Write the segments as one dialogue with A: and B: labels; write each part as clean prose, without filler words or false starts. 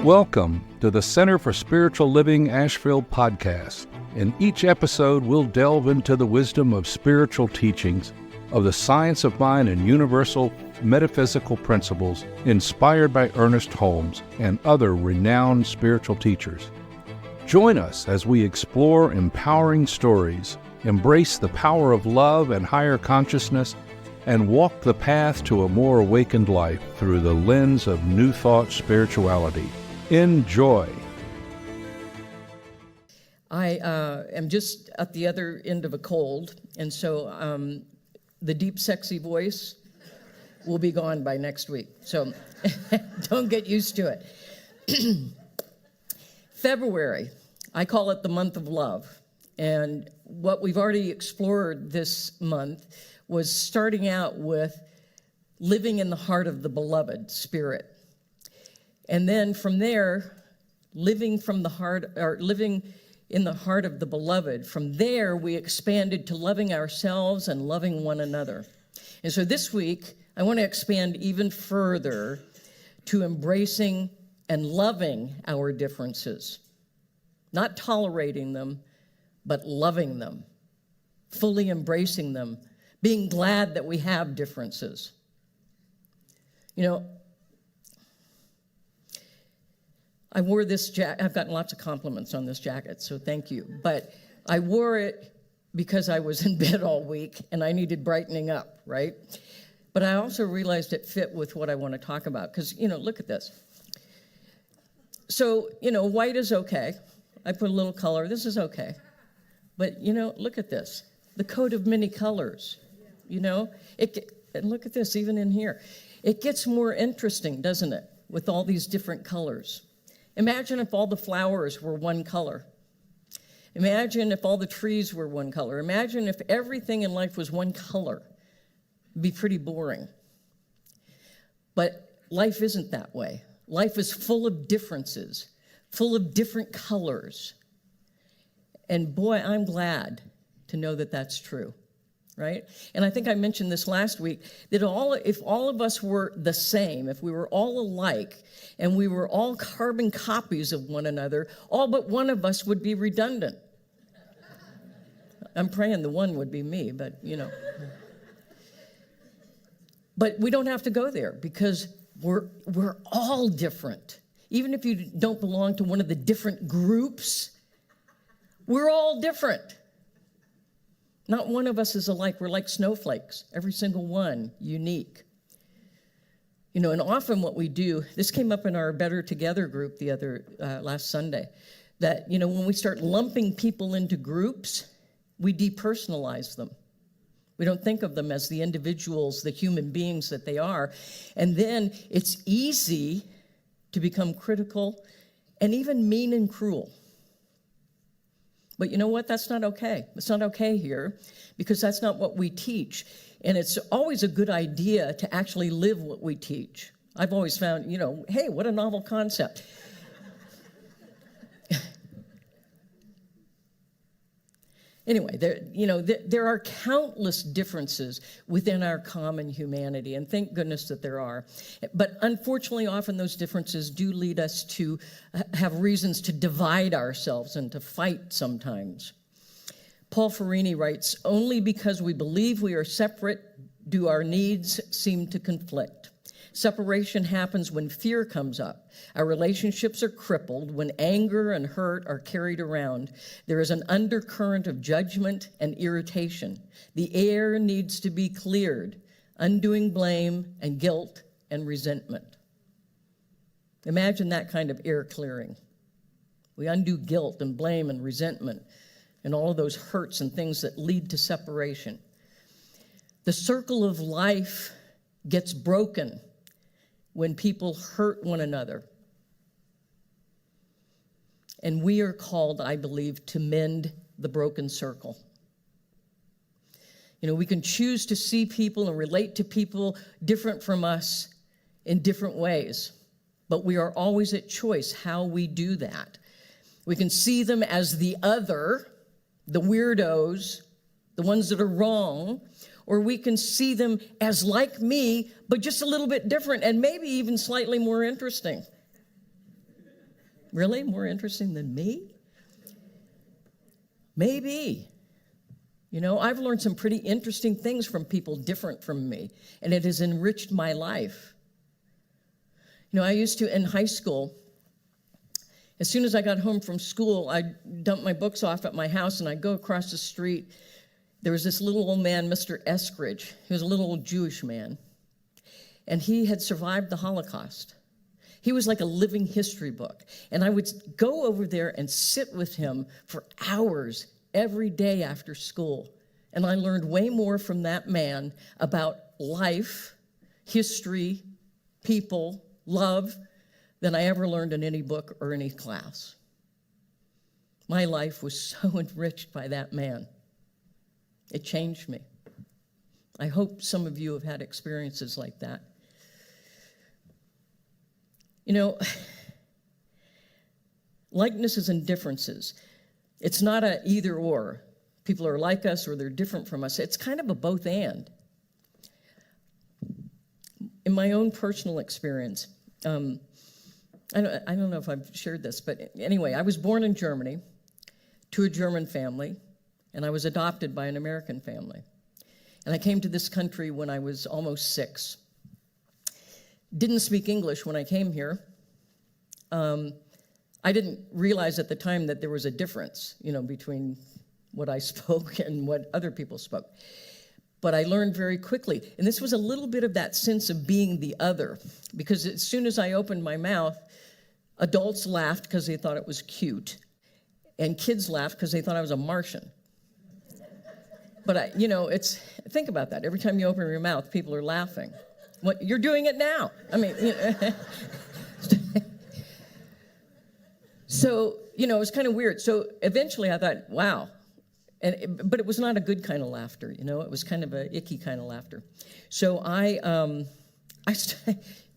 A: Welcome to the Center for Spiritual Living Asheville podcast. In each episode, we'll delve into the wisdom of spiritual teachings, of the science of mind and universal metaphysical principles inspired by Ernest Holmes and other renowned spiritual teachers. Join us as we explore empowering stories, embrace the power of love and higher consciousness, and walk the path to a more awakened life through the lens of New Thought spirituality. Enjoy.
B: I am just at the other end of a cold, and so the deep, sexy voice will be gone by next week. So don't get used to it. February, I call it the month of love. And what we've already explored this month was starting out with living in the heart of the beloved spirit. And then from there, living in the heart of the beloved. From there, we expanded to loving ourselves and loving one another. And so this week, I want to expand even further to embracing and loving our differences. Not tolerating them, but loving them, fully embracing them, being glad that we have differences. You know, I wore this jacket. I've gotten lots of compliments on this jacket, so thank you. But I wore it because I was in bed all week and I needed brightening up, right? But I also realized it fit with what I want to talk about because, look at this. So, white is okay. I put a little color. This is okay. But, look at this. The coat of many colors, and look at this, even in here. It gets more interesting, doesn't it, with all these different colors. Imagine if all the flowers were one color. Imagine if all the trees were one color. Imagine if everything in life was one color. It'd be pretty boring. But life isn't that way. Life is full of differences, full of different colors. And boy, I'm glad to know that that's true, right? And I think I mentioned this last week, that if all of us were the same, if we were all alike, and we were all carbon copies of one another, all but one of us would be redundant. I'm praying the one would be me, but But we don't have to go there because we're all different. Even if you don't belong to one of the different groups, we're all different. Not one of us is alike. We're like snowflakes, every single one unique. And often what we do, this came up in our Better Together group last Sunday, that, when we start lumping people into groups, we depersonalize them. We don't think of them as the individuals, the human beings that they are. And then it's easy to become critical and even mean and cruel. But you know what? That's not okay. It's not okay here because that's not what we teach. And it's always a good idea to actually live what we teach. I've always found, hey, what a novel concept. Anyway, there are countless differences within our common humanity, and thank goodness that there are. But unfortunately, often those differences do lead us to have reasons to divide ourselves and to fight sometimes. Paul Ferrini writes, "Only because we believe we are separate do our needs seem to conflict. Separation happens when fear comes up. Our relationships are crippled when anger and hurt are carried around. There is an undercurrent of judgment and irritation. The air needs to be cleared, undoing blame and guilt and resentment." Imagine that kind of air clearing. We undo guilt and blame and resentment and all of those hurts and things that lead to separation. The circle of life gets broken when people hurt one another. And we are called, I believe, to mend the broken circle. We can choose to see people and relate to people different from us in different ways, but we are always at choice how we do that. We can see them as the other, the weirdos, the ones that are wrong, or we can see them as like me, but just a little bit different and maybe even slightly more interesting. Really? More interesting than me? Maybe. You know, I've learned some pretty interesting things from people different from me, and it has enriched my life. You know, I used to, in high school, as soon as I got home from school, I'd dump my books off at my house, and I'd go across the street. There was this little old man, Mr. Eskridge. He was a little old Jewish man, and he had survived the Holocaust. He was like a living history book, and I would go over there and sit with him for hours every day after school, and I learned way more from that man about life, history, people, love, than I ever learned in any book or any class. My life was so enriched by that man. It changed me. I hope some of you have had experiences like that. You know, likenesses and differences. It's not a either or. People are like us or they're different from us. It's kind of a both and. In my own personal experience, I don't know if I've shared this, but anyway, I was born in Germany to a German family, and I was adopted by an American family. And I came to this country when I was almost 6. Didn't speak English when I came here. I didn't realize at the time that there was a difference, you know, between what I spoke and what other people spoke. But I learned very quickly, and this was a little bit of that sense of being the other, because as soon as I opened my mouth, adults laughed because they thought it was cute, and kids laughed because they thought I was a Martian. But think about that. Every time you open your mouth, people are laughing. What, you're doing it now. I mean, so, it was kind of weird. So eventually I thought, wow. But it was not a good kind of laughter, It was kind of an icky kind of laughter. So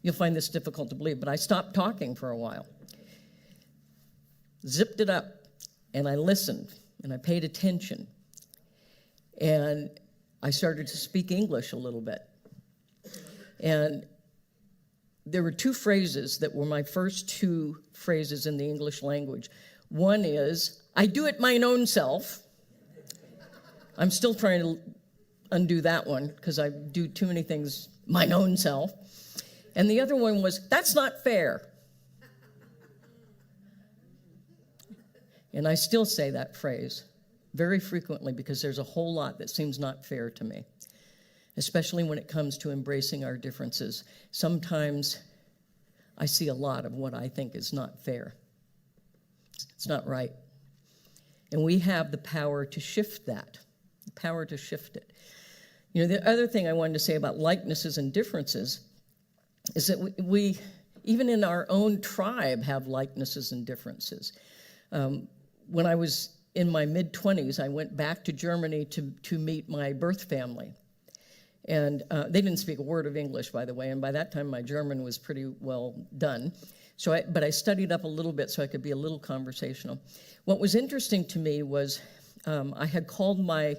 B: you'll find this difficult to believe, but I stopped talking for a while. Zipped it up, and I listened, and I paid attention. And I started to speak English a little bit. And there were 2 phrases that were my first 2 phrases in the English language. One is, I do it mine own self. I'm still trying to undo that one because I do too many things mine own self. And the other one was, that's not fair. And I still say that phrase very frequently because there's a whole lot that seems not fair to me, especially when it comes to embracing our differences. Sometimes I see a lot of what I think is not fair. It's not right. And we have the power to shift that, the power to shift it. The other thing I wanted to say about likenesses and differences is that we even in our own tribe, have likenesses and differences. When I was in my mid-20s, I went back to Germany to meet my birth family. And they didn't speak a word of English, by the way, and by that time my German was pretty well done. But I studied up a little bit so I could be a little conversational. What was interesting to me was I had called my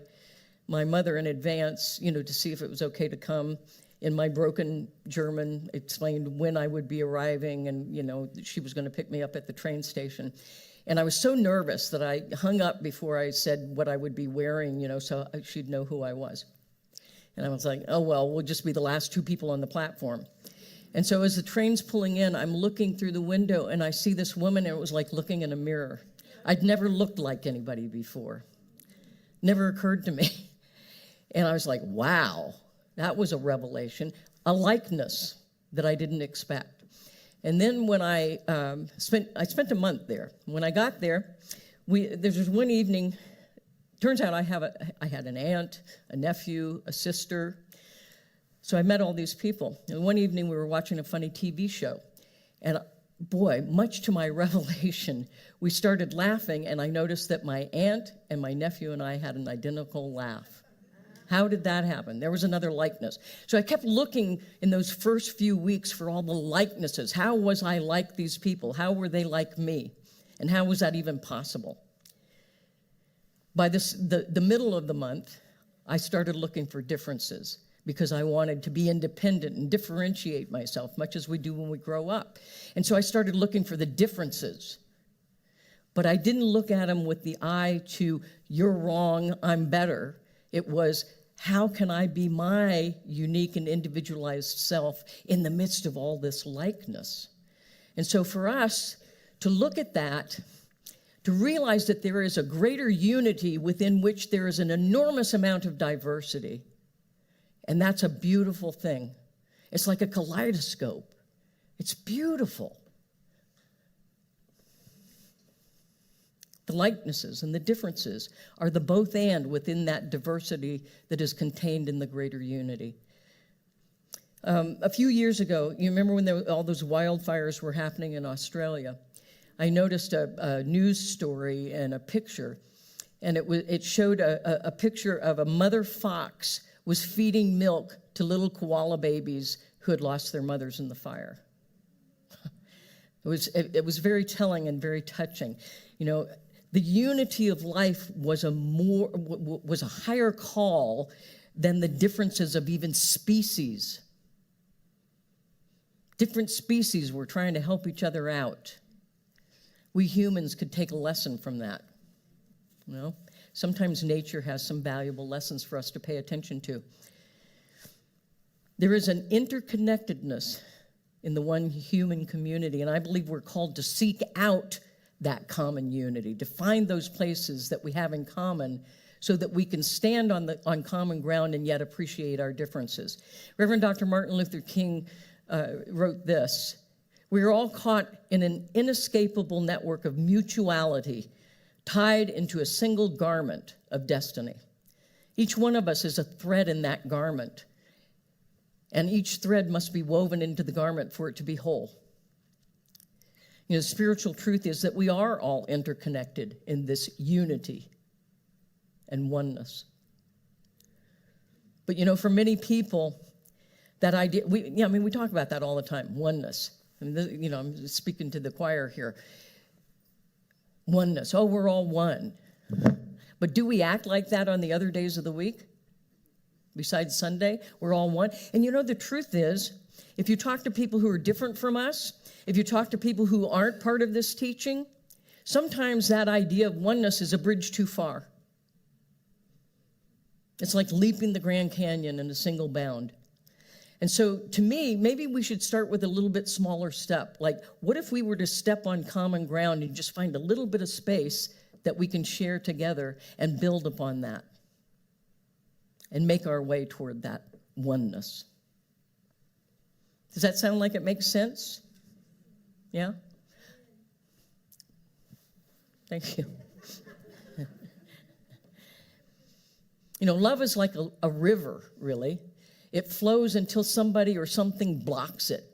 B: mother in advance, to see if it was okay to come. In my broken German, explained when I would be arriving, and she was going to pick me up at the train station. And I was so nervous that I hung up before I said what I would be wearing, so she'd know who I was. And I was like, oh, well, we'll just be the last 2 people on the platform. And so as the train's pulling in, I'm looking through the window, and I see this woman, and it was like looking in a mirror. I'd never looked like anybody before. Never occurred to me. And I was like, wow, that was a revelation, a likeness that I didn't expect. And then when I spent a month there. When I got there, there was one evening. Turns out I had an aunt, a nephew, a sister. So I met all these people. And one evening we were watching a funny TV show. And boy, much to my revelation, we started laughing, and I noticed that my aunt and my nephew and I had an identical laugh. How did that happen? There was another likeness. So I kept looking in those first few weeks for all the likenesses. How was I like these people? How were they like me? And how was that even possible? By the middle of the month, I started looking for differences because I wanted to be independent and differentiate myself, much as we do when we grow up. And so I started looking for the differences. But I didn't look at them with the eye to, you're wrong, I'm better. It was, how can I be my unique and individualized self in the midst of all this likeness? And so for us to look at that, to realize that there is a greater unity within which there is an enormous amount of diversity, and that's a beautiful thing. It's like a kaleidoscope. It's beautiful. The likenesses and the differences are the both and within that diversity that is contained in the greater unity. A few years ago, you remember when all those wildfires were happening in Australia? I noticed a news story and a picture, and it showed a picture of a mother fox was feeding milk to little koala babies who had lost their mothers in the fire. It was very telling and very touching. You know, the unity of life was a higher call than the differences of even species. Different species were trying to help each other out. We humans could take a lesson from that. You know, sometimes nature has some valuable lessons for us to pay attention to. There is an interconnectedness in the one human community, and I believe we're called to seek out that common unity, to find those places that we have in common so that we can stand on common ground and yet appreciate our differences. Reverend Dr. Martin Luther King wrote this: "We are all caught in an inescapable network of mutuality, tied into a single garment of destiny. Each one of us is a thread in that garment, and each thread must be woven into the garment for it to be whole." You know, the spiritual truth is that we are all interconnected in this unity and oneness. But, you know, for many people, that idea, we talk about that all the time, oneness. And I'm speaking to the choir here. Oneness. Oh, we're all one. But do we act like that on the other days of the week? Besides Sunday, we're all one. And you know, the truth is, if you talk to people who are different from us, if you talk to people who aren't part of this teaching, sometimes that idea of oneness is a bridge too far. It's like leaping the Grand Canyon in a single bound. And so, to me, maybe we should start with a little bit smaller step. Like, what if we were to step on common ground and just find a little bit of space that we can share together and build upon that and make our way toward that oneness? Does that sound like it makes sense? Yeah? Thank you. You know, love is like a river, really. It flows until somebody or something blocks it.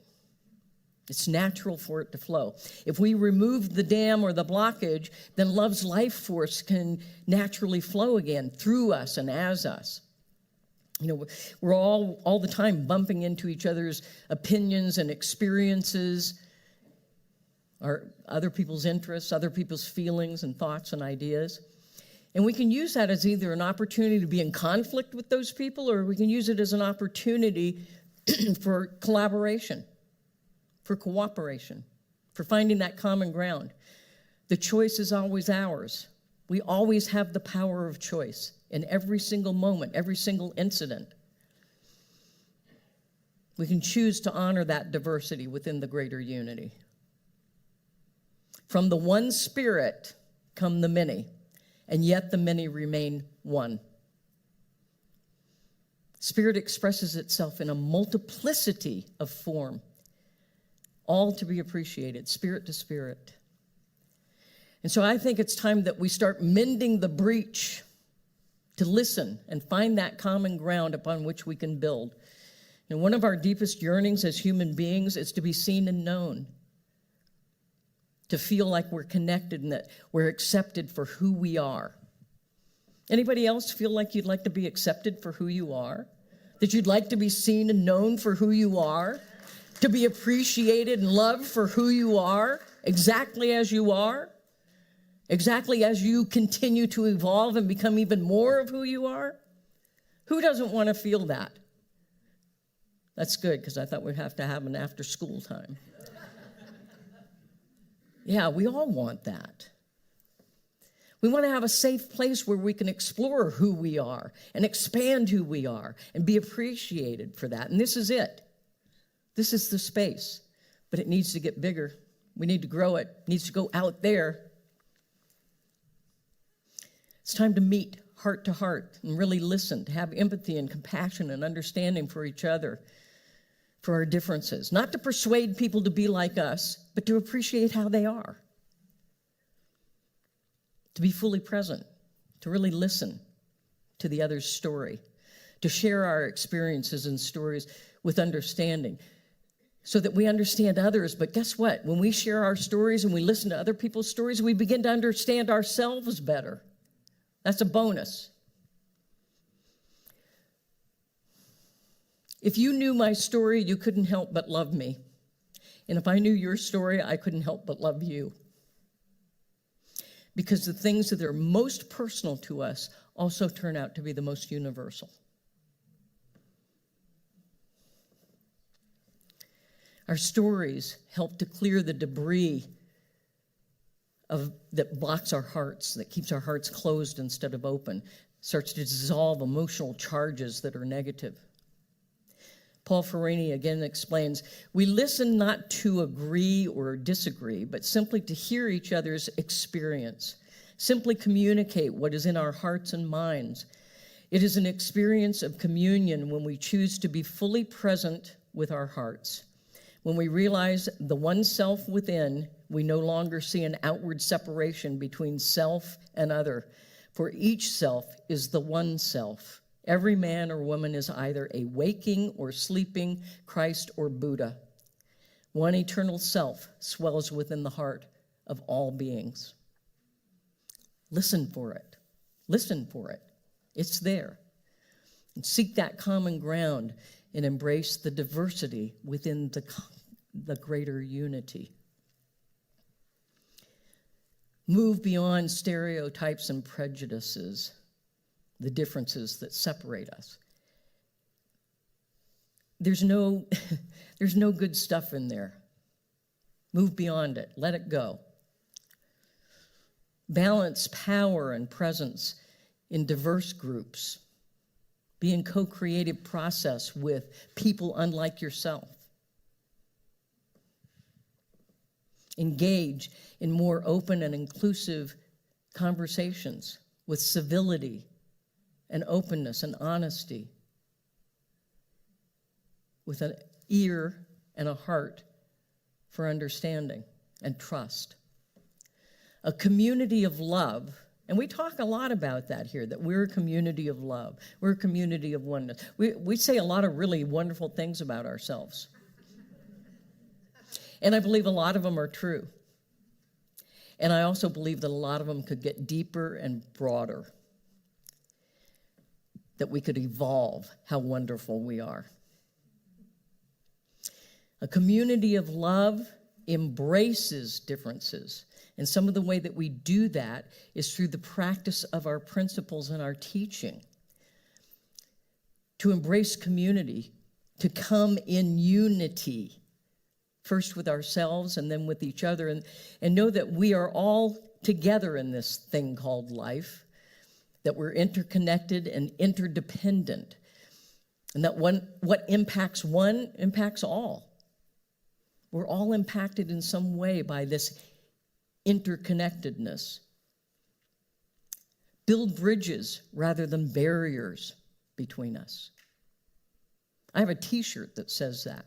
B: It's natural for it to flow. If we remove the dam or the blockage, then love's life force can naturally flow again through us and as us. You know, we're all the time bumping into each other's opinions and experiences, or other people's interests, other people's feelings and thoughts and ideas. And we can use that as either an opportunity to be in conflict with those people, or we can use it as an opportunity for collaboration, for cooperation, for finding that common ground. The choice is always ours. We always have the power of choice in every single moment, every single incident. We can choose to honor that diversity within the greater unity. From the one Spirit come the many, and yet the many remain one. Spirit expresses itself in a multiplicity of form, all to be appreciated, spirit to spirit. And so I think it's time that we start mending the breach, to listen and find that common ground upon which we can build. And one of our deepest yearnings as human beings is to be seen and known, to feel like we're connected and that we're accepted for who we are. Anybody else feel like you'd like to be accepted for who you are? That you'd like to be seen and known for who you are? To be appreciated and loved for who you are, exactly as you are? Exactly as you continue to evolve and become even more of who you are? Who doesn't want to feel that? That's good, because I thought we'd have to have an after-school time. Yeah, we all want that. We want to have a safe place where we can explore who we are and expand who we are and be appreciated for that. And this is it. This is the space. But it needs to get bigger. We need to grow it. It needs to go out there. It's time to meet heart to heart and really listen, to have empathy and compassion and understanding for each other, for our differences. Not to persuade people to be like us, but to appreciate how they are. To be fully present, to really listen to the other's story, to share our experiences and stories with understanding so that we understand others. But guess what? When we share our stories and we listen to other people's stories, we begin to understand ourselves better. That's a bonus. If you knew my story, you couldn't help but love me. And if I knew your story, I couldn't help but love you. Because the things that are most personal to us also turn out to be the most universal. Our stories help to clear the debris that blocks our hearts, that keeps our hearts closed instead of open, starts to dissolve emotional charges that are negative. Paul Ferrini again explains, we listen not to agree or disagree, but simply to hear each other's experience, simply communicate what is in our hearts and minds. It is an experience of communion when we choose to be fully present with our hearts. When we realize the one self within, we no longer see an outward separation between self and other, for each self is the one self. Every man or woman is either a waking or sleeping Christ or Buddha. One eternal self swells within the heart of all beings. Listen for it. Listen for it. It's there. And seek that common ground and embrace the diversity within the greater unity. Move beyond stereotypes and prejudices, the differences that separate us. There's no good stuff in there. Move beyond it. Let it go. Balance power and presence in diverse groups. Be in co-creative process with people unlike yourself. Engage in more open and inclusive conversations with civility and openness and honesty, with an ear and a heart for understanding and trust. A community of love, and we talk a lot about that here, that we're a community of love. We're a community of oneness. We say a lot of really wonderful things about ourselves. And I believe a lot of them are true. And I also believe that a lot of them could get deeper and broader, that we could evolve how wonderful we are. A community of love embraces differences. And some of the way that we do that is through the practice of our principles and our teaching. To embrace community, to come in unity, first with ourselves and then with each other, and know that we are all together in this thing called life, that we're interconnected and interdependent, and that what impacts one impacts all. We're all impacted in some way by this interconnectedness. Build bridges rather than barriers between us. I have a t-shirt that says that.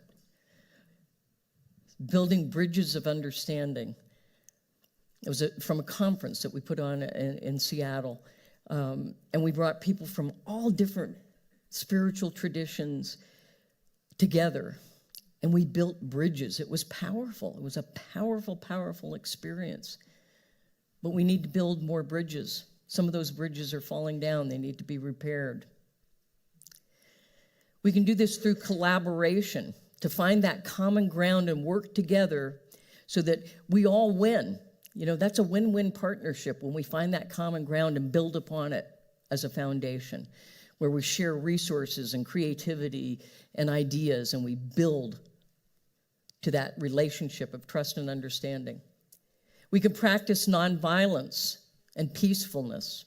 B: Building bridges of understanding. It was from a conference that we put on in Seattle. And we brought people from all different spiritual traditions together. And we built bridges. It was powerful. It was a powerful, powerful experience. But we need to build more bridges. Some of those bridges are falling down. They need to be repaired. We can do this through collaboration, to find that common ground and work together so that we all win. You know, that's a win-win partnership when we find that common ground and build upon it as a foundation. where we share resources and creativity and ideas, and we build to that relationship of trust and understanding. We can practice nonviolence and peacefulness,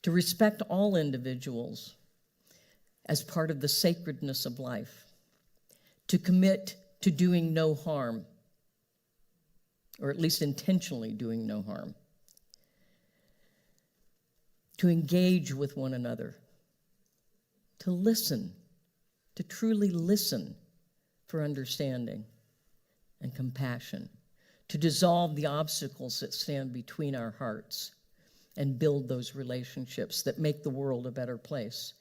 B: to respect all individuals as part of the sacredness of life, to commit to doing no harm, or at least intentionally doing no harm, to engage with one another, to listen, to truly listen for understanding and compassion, to dissolve the obstacles that stand between our hearts and build those relationships that make the world a better place,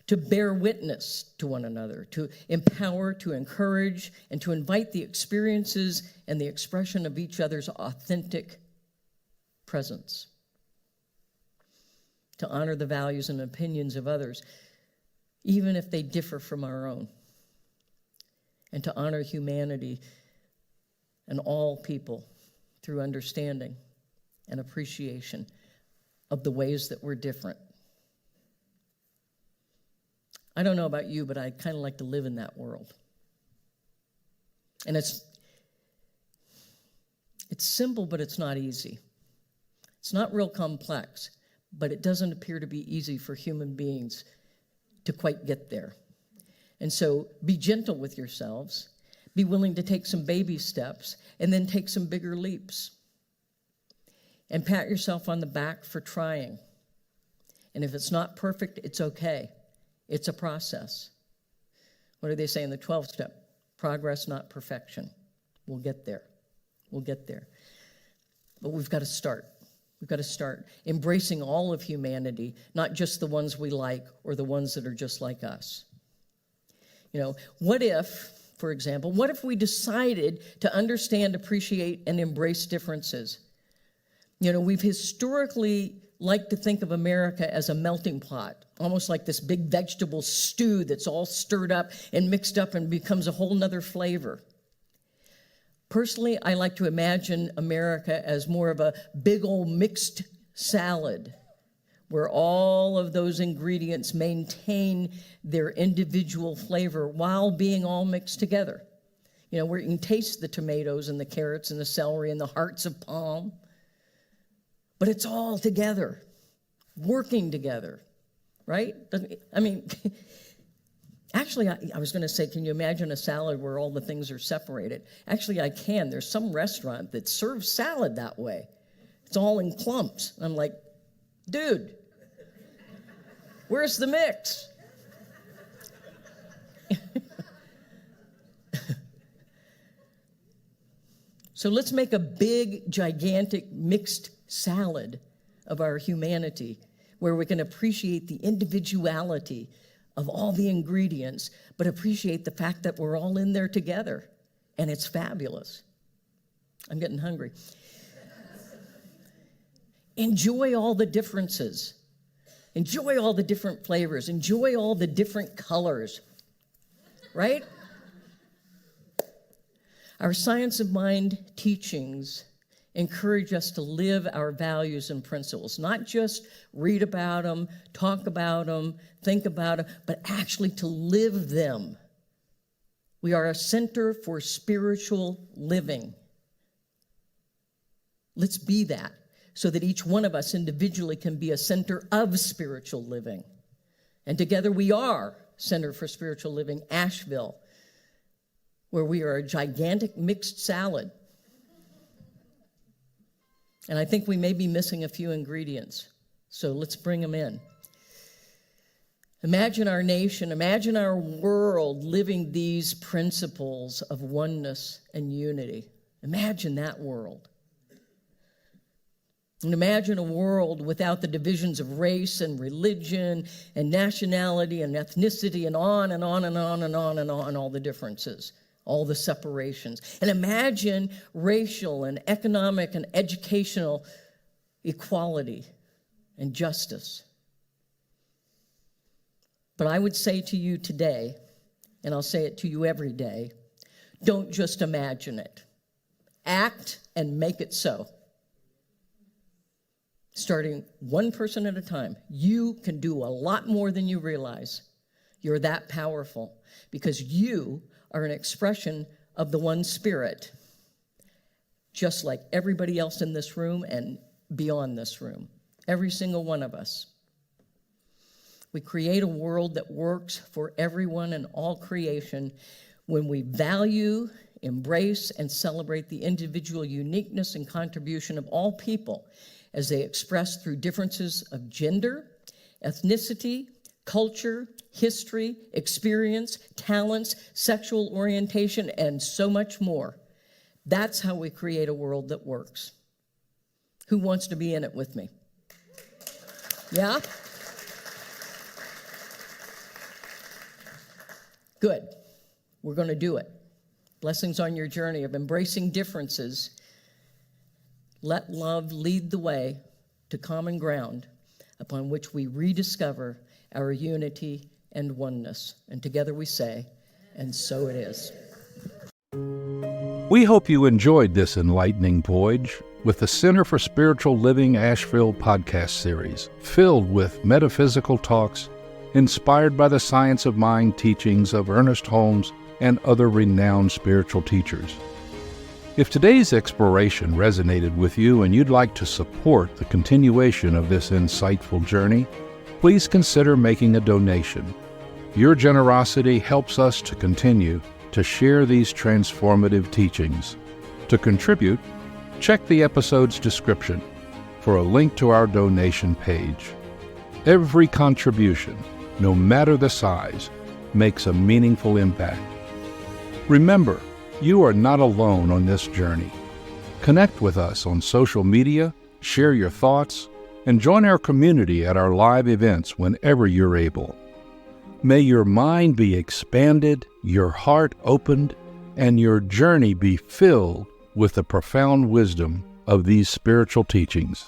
B: to bear witness to one another, to empower, to encourage, and to invite the experiences and the expression of each other's authentic presence, to honor the values and opinions of others, even if they differ from our own, and to honor humanity and all people through understanding and appreciation of the ways that we're different. I don't know about you, but I kind of like to live in that world. And it's simple, but it's not easy. It's not real complex, but it doesn't appear to be easy for human beings to quite get there. And so be gentle with yourselves, be willing to take some baby steps, and then take some bigger leaps. And pat yourself on the back for trying. And if it's not perfect, it's okay. It's a process. What do they say in the 12th step? Progress, not perfection. We'll get there. We'll get there. But we've got to start. We've got to start embracing all of humanity, not just the ones we like or the ones that are just like us. You know, what if, for example, what if we decided to understand, appreciate, and embrace differences? You know, we've historically liked to think of America as a melting pot, almost like this big vegetable stew that's all stirred up and mixed up and becomes a whole nother flavor. Personally, I like to imagine America as more of a big old mixed salad, where all of those ingredients maintain their individual flavor while being all mixed together. You know, where you can taste the tomatoes and the carrots and the celery and the hearts of palm, but it's all together, working together, right? I mean, actually, I was going to say, can you imagine a salad where all the things are separated? Actually, I can. There's some restaurant that serves salad that way. It's all in clumps. I'm like, dude, where's the mix? So let's make a big, gigantic, mixed salad of our humanity, where we can appreciate the individuality of all the ingredients, but appreciate the fact that we're all in there together, and it's fabulous. I'm getting hungry. Enjoy all the differences. Enjoy all the different flavors. Enjoy all the different colors, right? Our Science of Mind teachings encourage us to live our values and principles, not just read about them, talk about them, think about them, but actually to live them. We are a center for spiritual living. Let's be that, so that each one of us individually can be a center of spiritual living. And together we are Center for Spiritual Living, Asheville, where we are a gigantic mixed salad. And I think we may be missing a few ingredients, so let's bring them in. Imagine our nation, imagine our world living these principles of oneness and unity. Imagine that world. And imagine a world without the divisions of race and religion and nationality and ethnicity and on and on and on and on and on, all the differences, all the separations. And imagine racial and economic and educational equality and justice. But I would say to you today, and I'll say it to you every day, don't just imagine it. Act and make it so. starting one person at a time. You can do a lot more than you realize. You're that powerful because you are an expression of the one Spirit, just like everybody else in this room and beyond this room, every single one of us. We create a world that works for everyone and all creation when we value, embrace, and celebrate the individual uniqueness and contribution of all people as they express through differences of gender, ethnicity, culture, history, experience, talents, sexual orientation, and so much more. That's how we create a world that works. Who wants to be in it with me? Yeah? Good. We're going to do it. Blessings on your journey of embracing differences. Let love lead the way to common ground upon which we rediscover our unity and oneness. And together we say, and so it is.
A: We hope you enjoyed this enlightening voyage with the Center for Spiritual Living Asheville podcast series, filled with metaphysical talks inspired by the science of mind teachings of Ernest Holmes and other renowned spiritual teachers. If today's exploration resonated with you and you'd like to support the continuation of this insightful journey, please consider making a donation. Your generosity helps us to continue to share these transformative teachings. To contribute, check the episode's description for a link to our donation page. Every contribution, no matter the size, makes a meaningful impact. Remember, you are not alone on this journey. Connect with us on social media, share your thoughts, and join our community at our live events whenever you're able. May your mind be expanded, your heart opened, and your journey be filled with the profound wisdom of these spiritual teachings.